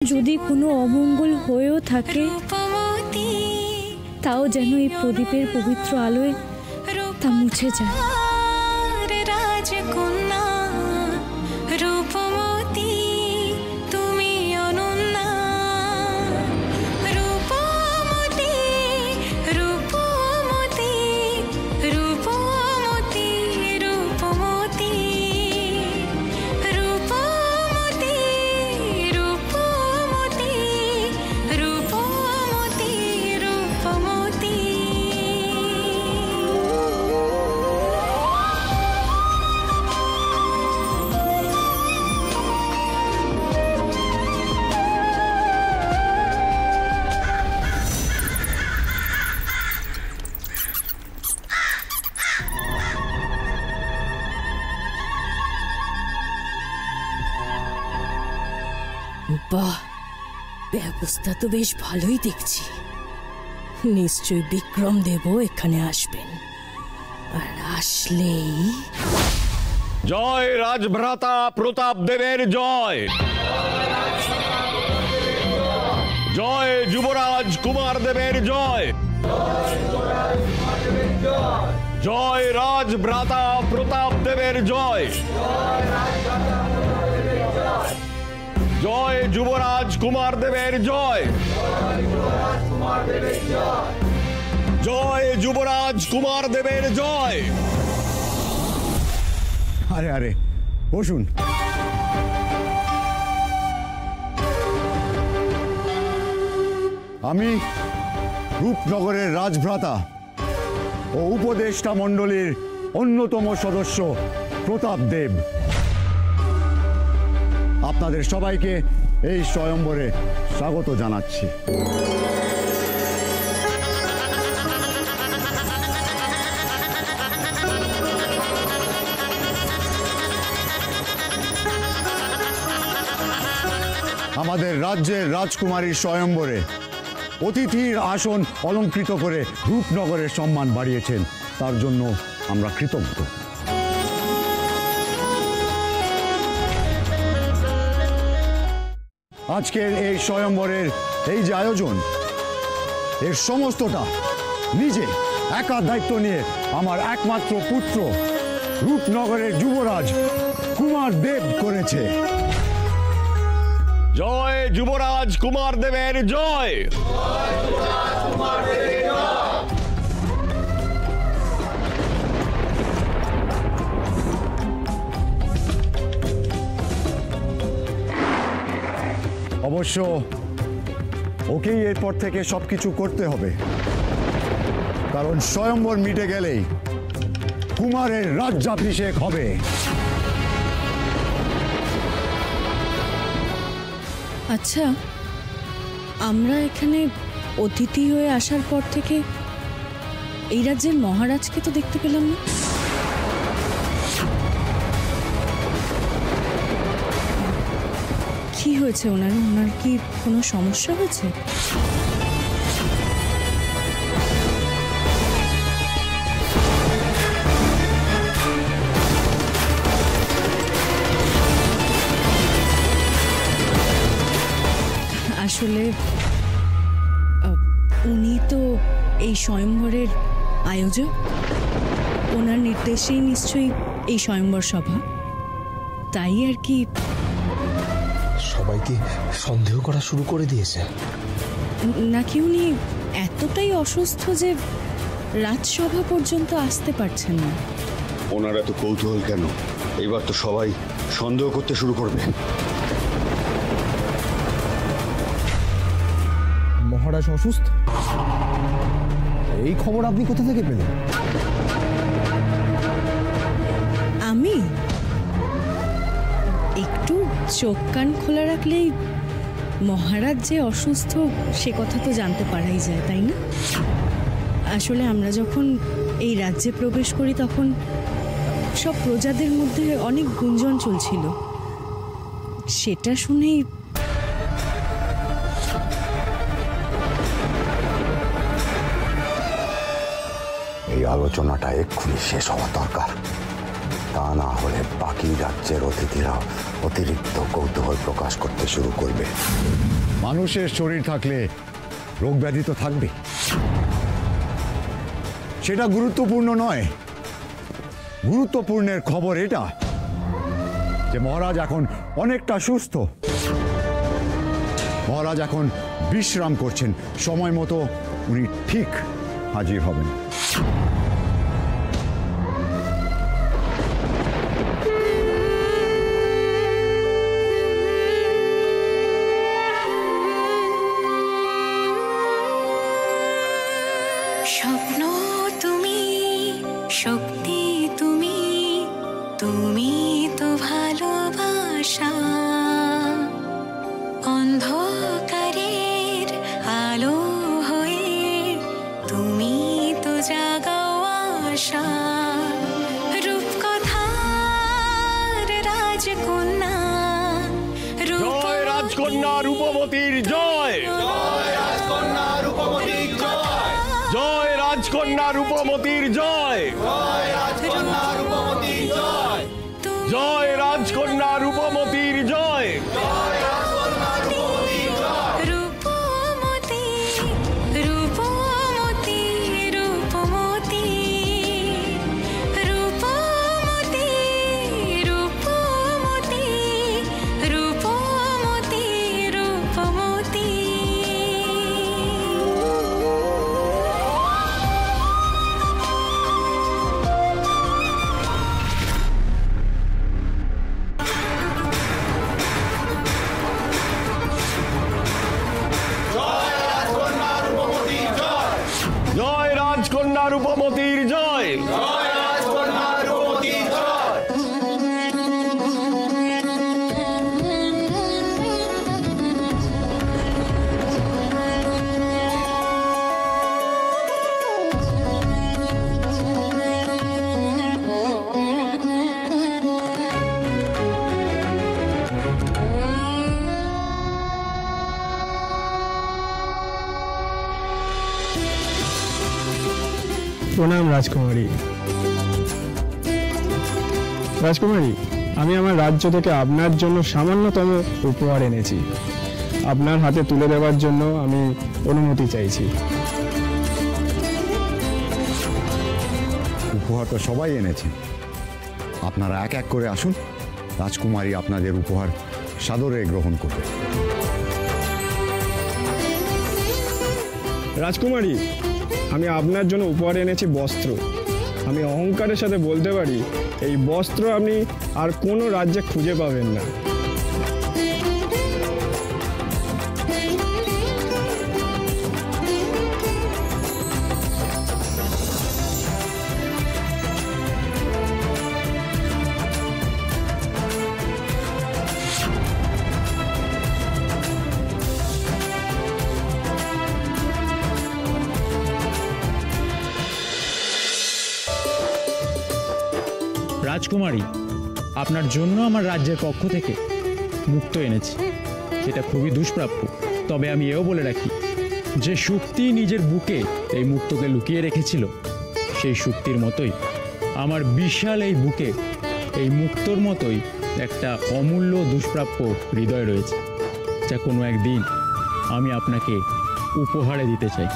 যদি কোনো অমঙ্গল হয়েও থাকে তাও যেন এই প্রদীপের পবিত্র আলোয় তা মুছে যায়। রাজকন্যা রূপমতী তুমি অনন্যা, রূপমতী রূপমতী রূপমতী রূপমতী রূপমতী রূপমতী রূপমতী রূপমতী। বাহ, ব্যবস্থা তো বেশ ভালোই দেখছি। নিশ্চয়ই বিক্রম দেবও এখানে আসবেন, আর আসলেই জয় রাজভ্রাতা প্রতাপ দেবের জয়, জয় যুবরাজ কুমার দেবের জয়, জয় রাজভ্রাতা প্রতাপ দেবের জয়, জয় যুবরাজ কুমার দেবের জয়, জয় যুবরাজ কুমার দেবের জয়। আরে আরে বসুন। আমি রূপনগরের রাজভ্রাতা ও উপদেষ্টা মণ্ডলীর অন্যতম সদস্য প্রতাপ দেব আপনাদের সবাইকে এই স্বয়ম্বরে স্বাগত জানাচ্ছি। আমাদের রাজ্যের রাজকুমারীর স্বয়ম্বরে অতিথির আসন অলঙ্কৃত করে রূপনগরের সম্মান বাড়িয়েছেন, তার জন্য আমরা কৃতজ্ঞ। আজকের এই স্বয়ম্বরের এই যে আয়োজন, এর সমস্তটা নিজে একা দায়িত্ব নিয়ে আমার একমাত্র পুত্র রূপনগরের যুবরাজ কুমার দেব করেছে। জয় যুবরাজ কুমার দেবের জয়, অবশ্য ওকেই এরপর থেকে সবকিছু করতে হবে, কারণ স্বয়ম্বর মিটে গেলেই কুমারের রাজ্যাভিষেক হবে। আচ্ছা, আমরা এখানে অতিথি হয়ে আসার পর থেকে এই রাজ্যের মহারাজকে তো দেখতে পেলাম না। কি হয়েছে ওনার? ওনার কি কোনো সমস্যা হয়েছে? আসলে উনি তো এই স্বয়ম্বরের আয়োজক, ওনার নির্দেশেই নিশ্চয়ই এই স্বয়ম্বর সভা, তাই আর কি। সবাইকে সন্দেহ করা শুরু করে দিয়েছে নাকি উনি এতটাই অসুস্থ যে রাজসভা পর্যন্ত আসতে পারছেন না? ওনার এত কৌতূহল কেন? এবার তো সবাই সন্দেহ করতে শুরু করবে। মহারাজ অসুস্থ? এই খবর আপনি কোথা থেকে পেলেন? আমি একটু চোখ কান খোলা রাখলেই মহারাজ যে অসুস্থ সে কথা তো জানতে পারাই যায়, তাই না? আসলে আমরা যখন এই রাজ্যে প্রবেশ করি তখন সব প্রজাদের মধ্যে অনেক গুঞ্জন চলছিল, সেটা শুনেই। এই আলোচনাটা এক্ষুনি শেষ হওয়া দরকার। তা না হলে বাকি রাজ্যের অতিথিরা অতিরিক্ত কৌতূহল প্রকাশ করতে শুরু করবে। মানুষের শরীর থাকলে রোগ ব্যাধি তো থাকবে, সেটা গুরুত্বপূর্ণ নয়। গুরুত্বপূর্ণের খবর এটা যে মহারাজ এখন অনেকটা সুস্থ। মহারাজ এখন বিশ্রাম করছেন, সময় মতো উনি ঠিক হাজির হবেন। স্বপ্ন তুমি, শক্তি তুমি, তুমি তো ভালোবাসা, অন্ধকারের আলো হয়ে তুমি তো জাগাও আশা, রূপকথার রাজকন্যা, জয় রাজকন্যা রূপবতীর জয়, জয় রাজকন্যা রূপবতীর জয়, জয় রাজকন্যা রূপবতীর জয়, জয় রাজকন্যা রূপবতীর জয়, জয় রাজকন্যা রূপবতীর জয়, জয় রাজকন্যা রূপবতীর জয়। রূপমতী, রূপমতী, রূপমতী, রূপমতী, রূপমতী, রূপমতী, রূপমতী। জয় রাজকন্যা রূপবতীর জয়, জয় রাজকন্যা রূপবতীর জয়। প্রণাম রাজকুমারী। রাজকুমারী, আমি আমার রাজ্য থেকে আপনার জন্য সামান্যতম উপহার এনেছি। আপনার হাতে তুলে দেওয়ার জন্য আমি অনুমতি চাইছি। উপহার তো সবাই এনেছে, আপনারা এক এক করে আসুন। রাজকুমারী আপনাদের উপহার সাদরে গ্রহণ করবে। রাজকুমারী, আমি আপনার জন্য উপহার এনেছি বস্ত্র। আমি অহংকারের সাথে বলতে পারি এই বস্ত্র আপনি আর কোনো রাজ্যে খুঁজে পাবেন না। রাজকুমারী, আপনার জন্য আমার রাজ্যের পক্ষ থেকে মুক্ত এনেছি, যেটা খুবই দুষ্প্রাপ্য। তবে আমি এও বলে রাখি, যে শক্তি নিজের বুকে এই মুক্তকে লুকিয়ে রেখেছিল, সেই শক্তির মতোই আমার বিশাল এই বুকে এই মুক্তর মতোই একটা অমূল্য দুষ্প্রাপ্য হৃদয় রয়েছে, যা কোনো একদিন আমি আপনাকে উপহারে দিতে চাই।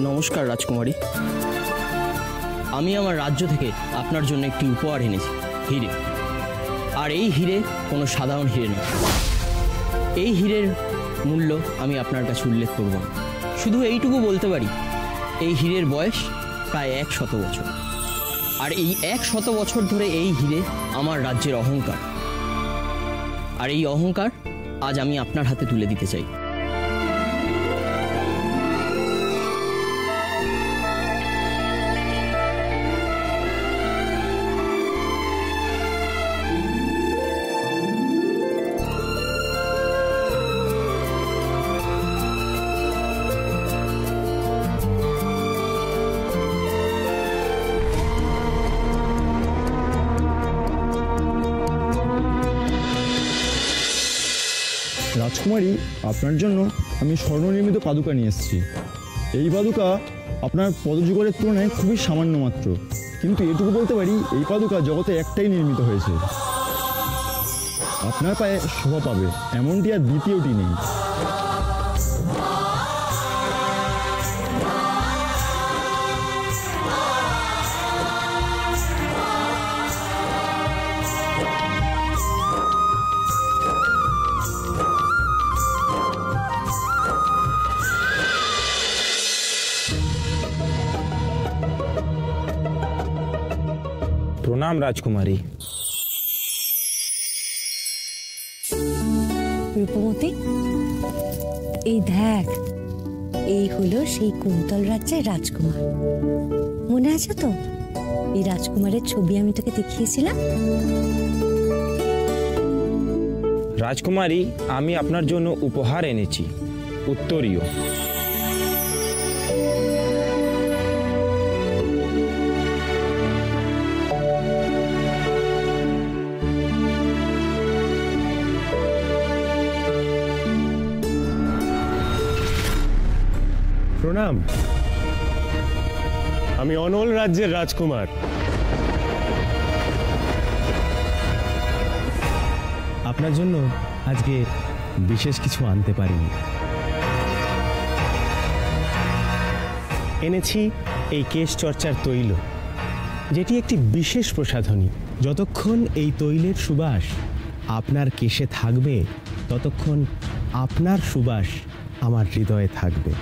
নমস্কার রাজকুমারী, আমি আমার রাজ্য থেকে আপনার জন্য একটি উপহার এনেছি, হিরে। আর এই হিরে কোনো সাধারণ হিরে নয়। এই হীরের মূল্য আমি আপনার কাছে উল্লেখ করব না, শুধু এইটুকু বলতে পারি এই হীরের বয়স প্রায় 100 বছর। আর এই 100 বছর ধরে এই হীরে আমার রাজ্যের অহংকার। আর এই অহংকার আজ আমি আপনার হাতে তুলে দিতে চাই। রাজকুমারী, আপনার জন্য আমি স্বর্ণনির্মিত পাদুকা নিয়ে এসেছি। এই পাদুকা আপনার পদযুগলের তুলনায় খুবই সামান্য মাত্র, কিন্তু এটুকু বলতে পারি এই পাদুকা জগতে একটাই নির্মিত হয়েছে। আপনার পায়ে শোভা পাবে এমনটি আর দ্বিতীয়টি নেই। প্রণাম রাজকুমারী। রূপমতি, এই দেখ, এই হলো সেই কুন্তল রাজ্যের রাজকুমার। মনে আছে তো এই রাজকুমারের ছবি আমি তোকে দেখিয়েছিলাম? রাজকুমারী, আমি আপনার জন্য উপহার এনেছি, উত্তরীয়। প্রণাম, আমি অনল রাজ্যের রাজকুমার। আপনার জন্য আজকে বিশেষ কিছু আনতে পারিনি। এনেছি এই কেশ চর্চার তৈল, যেটি একটি বিশেষ প্রসাধনী। যতক্ষণ এই তৈলের সুবাস আপনার কেশে থাকবে, ততক্ষণ আপনার সুবাস আমার হৃদয়ে থাকবে।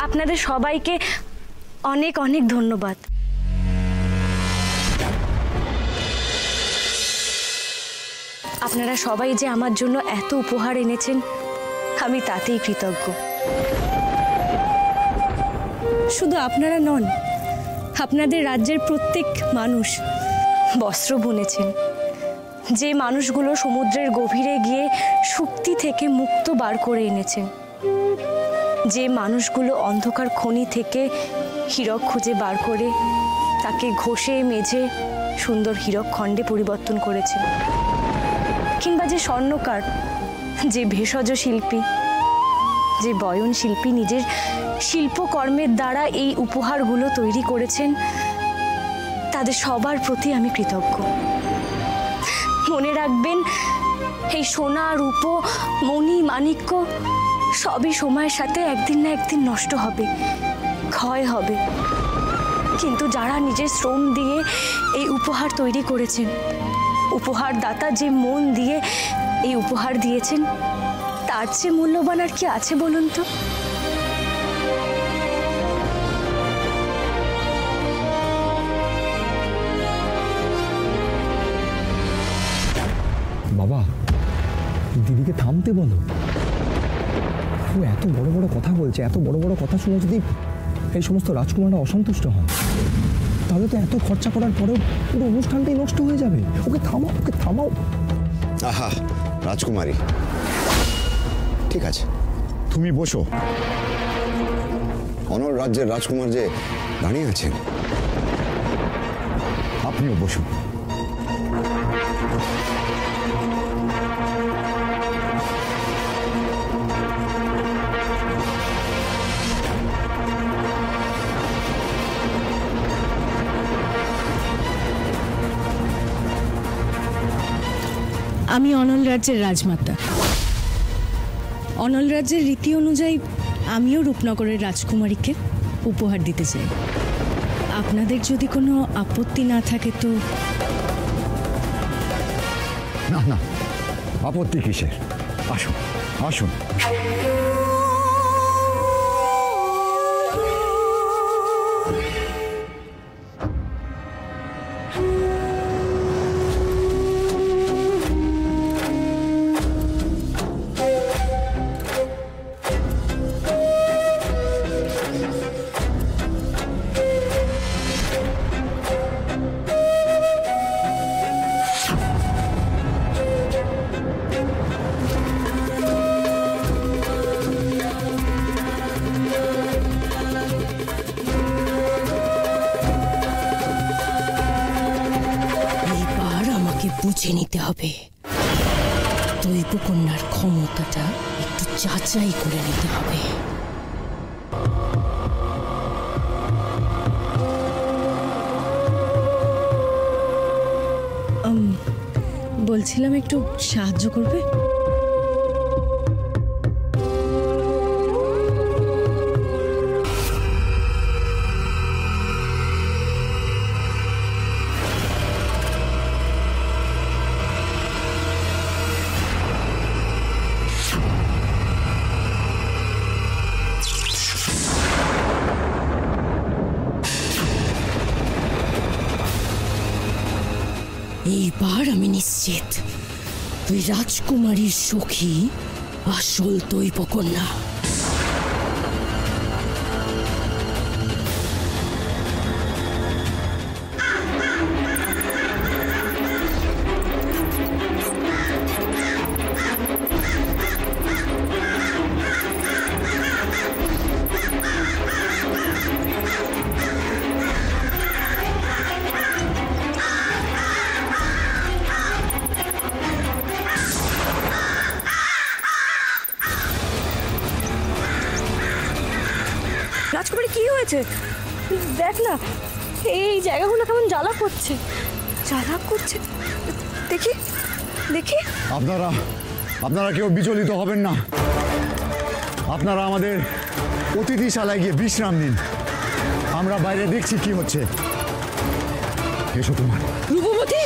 আপনাদের সবাইকে অনেক অনেক ধন্যবাদ। আপনারা সবাই যে আমার জন্য এত উপহার এনেছেন, আমি তাতেই কৃতজ্ঞ। শুধু আপনারা নন, আপনাদের রাজ্যের প্রত্যেক মানুষ বস্ত্র বুনেছেন, যে মানুষগুলো সমুদ্রের গভীরে গিয়ে শুক্তি থেকে মুক্ত বার করে এনেছেন, যে মানুষগুলো অন্ধকার খনি থেকে হীরক খুঁজে বার করে তাকে ঘষে মেজে সুন্দর হীরক খণ্ডে পরিবর্তন করেছেন, কিংবা যে স্বর্ণকার, যে ভেষজ শিল্পী, যে বয়ন শিল্পী নিজের শিল্পকর্মের দ্বারা এই উপহারগুলো তৈরি করেছেন, তাদের সবার প্রতি আমি কৃতজ্ঞ। মনে রাখবেন, এই সোনা, রূপ, মণি, মাণিক্য সবই সময়ের সাথে একদিন না একদিন নষ্ট হবে, ক্ষয় হবে, কিন্তু যারা নিজের শ্রম দিয়ে এই উপহার তৈরি করেছেন, উপহার দাতা যে মন দিয়ে এই উপহার দিয়েছেন, তার চেয়ে মূল্যবান আর কি আছে বলুন তো? বাবা, দিদিকে থামতে বলো। ও এত বড় বড় কথা বলছে, এত বড় বড় কথা শুনে যদি এই সমস্ত রাজকুমাররা অসন্তুষ্ট হন, তাহলে তো এত খরচা করার পরেও পুরো অনুষ্ঠানটাই নষ্ট হয়ে যাবে। ওকে থামাও, ওকে থামাও। আহা রাজকুমারী, ঠিক আছে, তুমি বসো। অনল রাজ্যের রাজকুমার যে দাঁড়িয়ে আছেন, আপনিও বসুন। আমি অনল রাজ্যের রাজমাতা। অনল রাজ্যের রীতি অনুযায়ী আমিও রূপনগরের রাজকুমারীকে উপহার দিতে চাই। আপনাদের যদি কোনো আপত্তি না থাকে তো। না না, আপত্তি কিসের? আসুন আসুন। বুঝে নিতে হবে। দৈবকন্যার ক্ষমতাটা একটু যাচাই করে নিতে হবে। বলছিলাম একটু সাহায্য করবে? এইবার আমি নিশ্চিত তুই রাজকুমারীর সখী আসল দৈবকন্যা। রাজকুমারী কি হয়েছে? দেখ না, এই জায়গাগুলো কেমন জ্বালা করছে। জ্বালা করছে? দেখি দেখি। আপনারা কেউ বিচলিত হবেন না। আপনারা আমাদের অতিথিশালায় গিয়ে বিশ্রাম নিন। আমরা বাইরে দেখছি কি হচ্ছে। এসো তোমার। রূপবতী,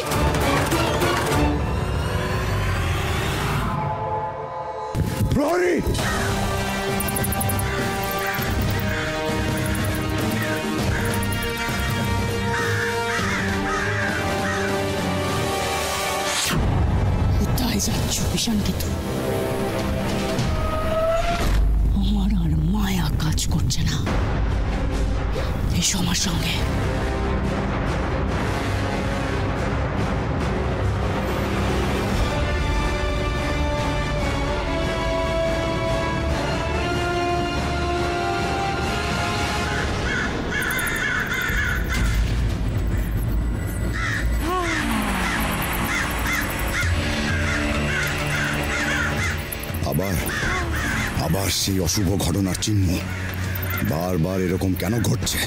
প্রহরী, কোথায় যাচ্ছ বিষাণকেতু? আমার আর মায়া কাজ করছে না। এসো আমার সঙ্গে। আবার সেই অশুভ ঘটনার চিহ্ন বারবার এরকম কেন ঘটছে?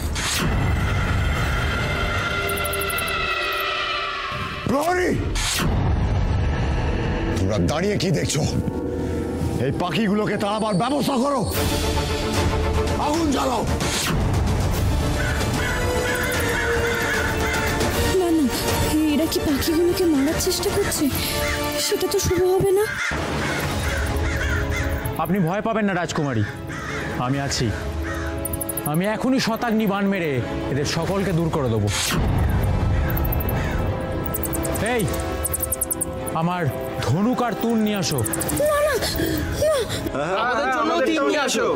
প্রহরী, তোমরা দাঁড়িয়ে কি দেখছো? এই পাখিগুলোকে তাড়াবার ব্যবস্থা করো। আগুন জ্বালাও। না না, এরা কি পাখিগুলোকে মারার চেষ্টা করছে? সেটা তো শুভ হবে না। আপনি ভয় পাবেন না রাজকুমারী, আমি আছি। আমি এখনই শতাগ্নি বাণ মেরে এদের সকলকে দূর করে দেবো। এই, আমার ধনুক আর তুন নিয়ে আসো। না না, আমাদের জন্য তীর নিয়ে আসো।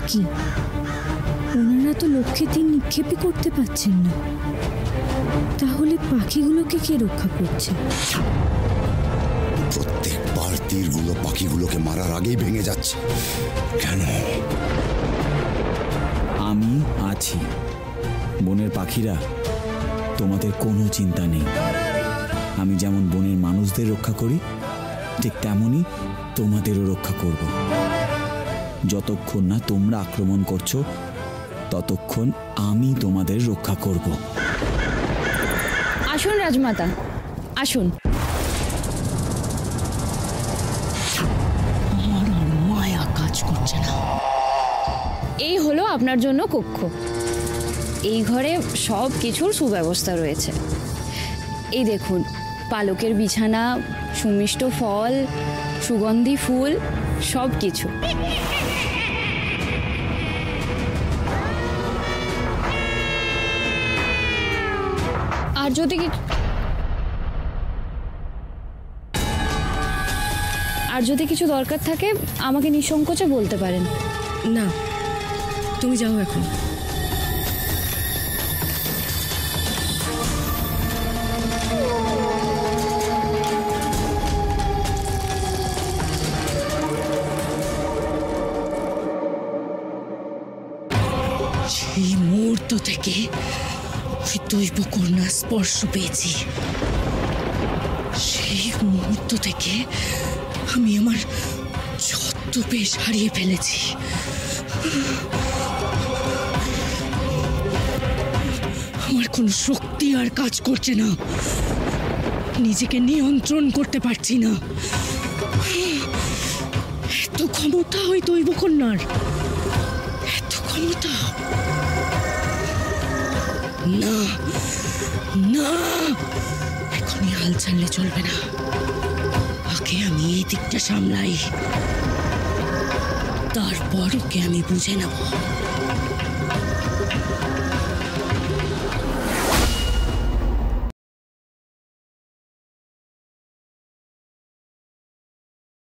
কি ওনারা তো লক্ষ্যে তীর নিক্ষেপই করতে পারছেন না, তাহলে পাখিগুলোকে কে রক্ষা করছে? প্রত্যেকবার তীরগুলো পাখিগুলোকে মারার আগেই ভেঙে যাচ্ছে কেন? আমি আছি। বনের পাখিরা, তোমাদের কোনো চিন্তা নেই। আমি যেমন বনের মানুষদের রক্ষা করি, ঠিক তেমনই তোমাদেরও রক্ষা করব। যতক্ষণ না তোমরা আক্রমণ করছো, ততক্ষণ আমি তোমাদের রক্ষা করব। আসুন রাজমাতা, আসুন। আমার আর মায়া কাজ করছে না। এই হলো আপনার জন্য কক্ষ। এই ঘরে সব কিছুর সুব্যবস্থা রয়েছে। এই দেখুন, পালকের বিছানা, সুমিষ্ট ফল, সুগন্ধি ফুল, সব কিছু। আর যদি কিছু দরকার থাকে আমাকে নিঃসংকোচে বলতে পারেন। না, তুমি যাও এখন। সেই মুহূর্ত থেকে ওই দৈবকন্যার স্পর্শ পেয়েছি। সেই মুহূর্ত থেকে আমি আমার ছদ্মবেশ হারিয়ে ফেলেছি। আমার কোনো শক্তি আর কাজ করছে না, নিজেকে নিয়ন্ত্রণ করতে পারছি না। এত ক্ষমতা ওই দৈবকন্যার, এত ক্ষমতা! না না, এখনই হাল ছাড়লে চলবে না। আগে আমি এই দিকটা সামলাই, তারপর ওকে আমি বুঝে নেব।